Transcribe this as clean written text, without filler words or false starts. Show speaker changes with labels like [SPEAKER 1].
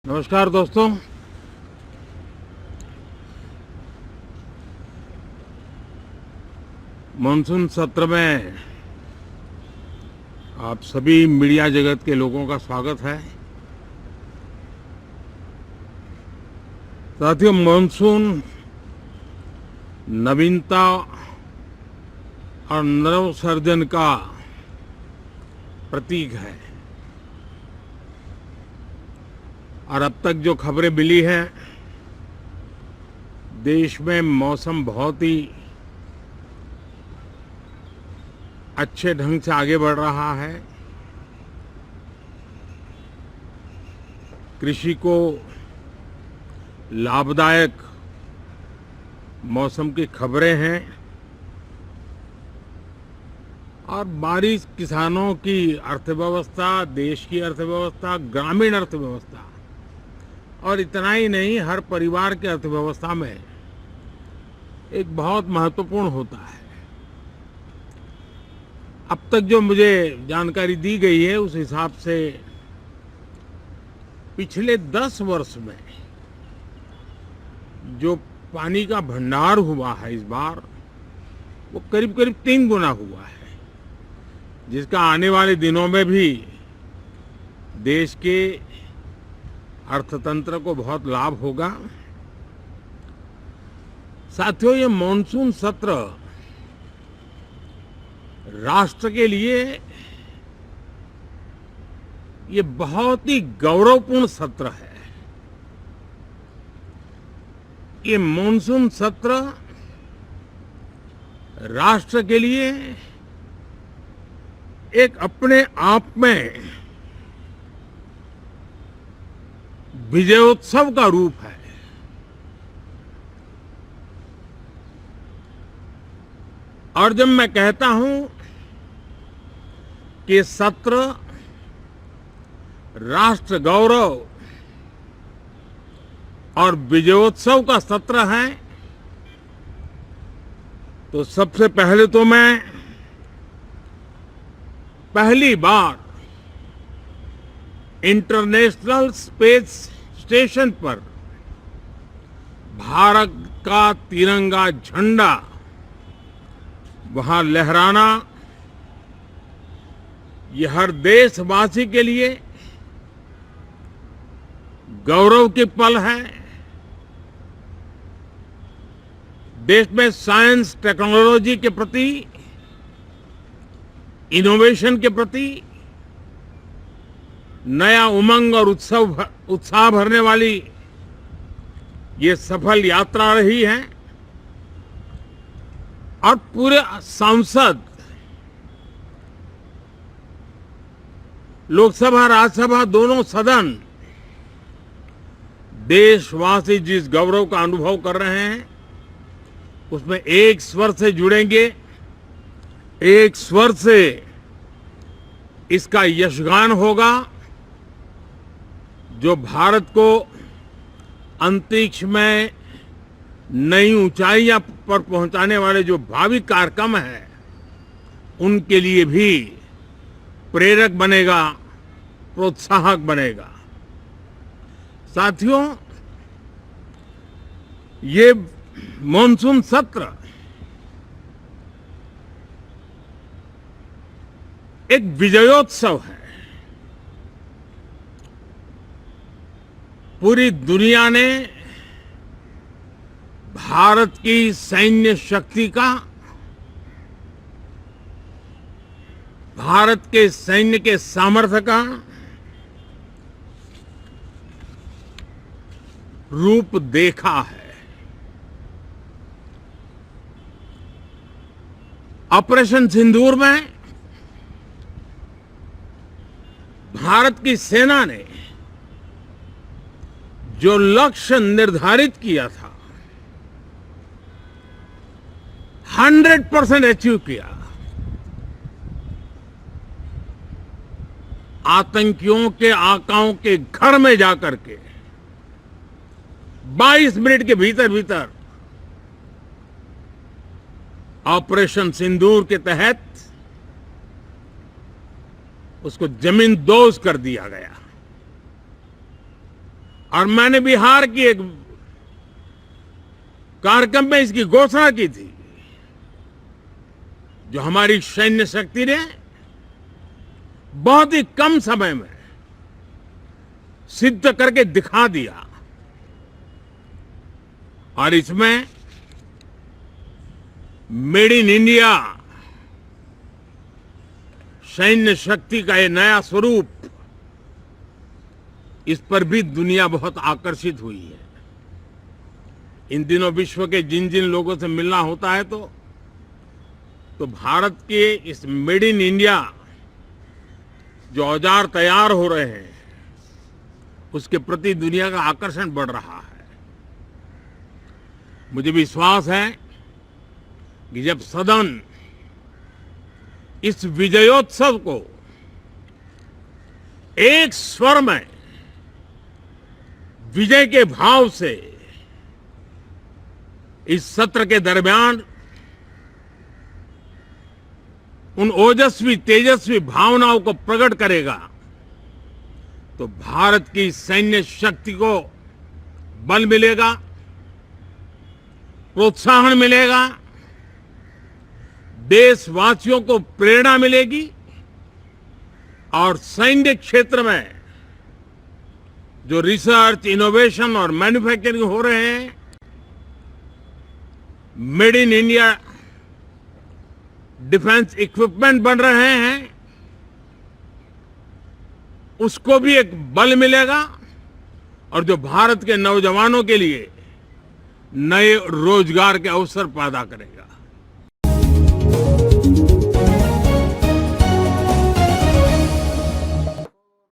[SPEAKER 1] नमस्कार दोस्तों। मानसून सत्र में आप सभी मीडिया जगत के लोगों का स्वागत है। साथियों, मानसून नवीनता और नवसर्जन का प्रतीक है और अब तक जो खबरें मिली हैं, देश में मौसम बहुत ही अच्छे ढंग से आगे बढ़ रहा है। कृषि को लाभदायक मौसम की खबरें हैं और बारिश किसानों की अर्थव्यवस्था, देश की अर्थव्यवस्था, ग्रामीण अर्थव्यवस्था और इतना ही नहीं, हर परिवार की अर्थव्यवस्था में एक बहुत महत्वपूर्ण होता है। अब तक जो मुझे जानकारी दी गई है उस हिसाब से पिछले 10 वर्ष में जो पानी का भंडार हुआ है इस बार, वो करीब करीब 3 गुना हुआ है, जिसका आने वाले दिनों में भी देश के अर्थतंत्र को बहुत लाभ होगा। साथियों, ये मॉनसून सत्र राष्ट्र के लिए ये बहुत ही गौरवपूर्ण सत्र है। ये मॉनसून सत्र राष्ट्र के लिए एक अपने आप में विजयोत्सव का रूप है। और जब मैं कहता हूं कि सत्र राष्ट्र गौरव और विजयोत्सव का सत्र है, तो सबसे पहले तो मैं पहली बार इंटरनेशनल स्पेस स्टेशन पर भारत का तिरंगा झंडा वहां लहराना, ये हर देशवासी के लिए गौरव की पल है। देश में साइंस टेक्नोलॉजी के प्रति, इनोवेशन के प्रति नया उमंग और उत्साह भरने वाली ये सफल यात्रा रही है और पूरे सांसद, लोकसभा राज्यसभा दोनों सदन, देशवासी जिस गौरव का अनुभव कर रहे हैं उसमें एक स्वर से जुड़ेंगे, एक स्वर से इसका यशगान होगा। जो भारत को अंतरिक्ष में नई ऊंचाइयां पर पहुंचाने वाले जो भावी कार्यक्रम हैं, उनके लिए भी प्रेरक बनेगा, प्रोत्साहक बनेगा। साथियों, ये मॉनसून सत्र एक विजयोत्सव है। पूरी दुनिया ने भारत की सैन्य शक्ति का, भारत के सैन्य के सामर्थ्य का रूप देखा है। ऑपरेशन सिंदूर में भारत की सेना ने जो लक्ष्य निर्धारित किया था, 100% अचीव किया। आतंकियों के आकाओं के घर में जाकर के 22 मिनट के भीतर भीतर ऑपरेशन सिंदूर के तहत उसको जमींदोज कर दिया गया। और मैंने बिहार की एक कार्यक्रम में इसकी घोषणा की थी, जो हमारी सैन्य शक्ति ने बहुत ही कम समय में सिद्ध करके दिखा दिया। और इसमें मेड इन इंडिया सैन्य शक्ति का ये नया स्वरूप, इस पर भी दुनिया बहुत आकर्षित हुई है। इन दिनों विश्व के जिन जिन लोगों से मिलना होता है तो भारत के इस मेड इन इंडिया जो औजार तैयार हो रहे हैं, उसके प्रति दुनिया का आकर्षण बढ़ रहा है। मुझे विश्वास है कि जब सदन इस विजयोत्सव को एक स्वर में विजय के भाव से इस सत्र के दरमियान उन ओजस्वी तेजस्वी भावनाओं को प्रकट करेगा, तो भारत की सैन्य शक्ति को बल मिलेगा, प्रोत्साहन मिलेगा, देशवासियों को प्रेरणा मिलेगी और सैन्य क्षेत्र में जो रिसर्च, इनोवेशन और मैन्युफैक्चरिंग हो रहे हैं, made in India defence equipment बन रहे हैं, उसको भी एक बल मिलेगा और जो भारत के नौजवानों के लिए नए रोजगार के अवसर पैदा करेगा।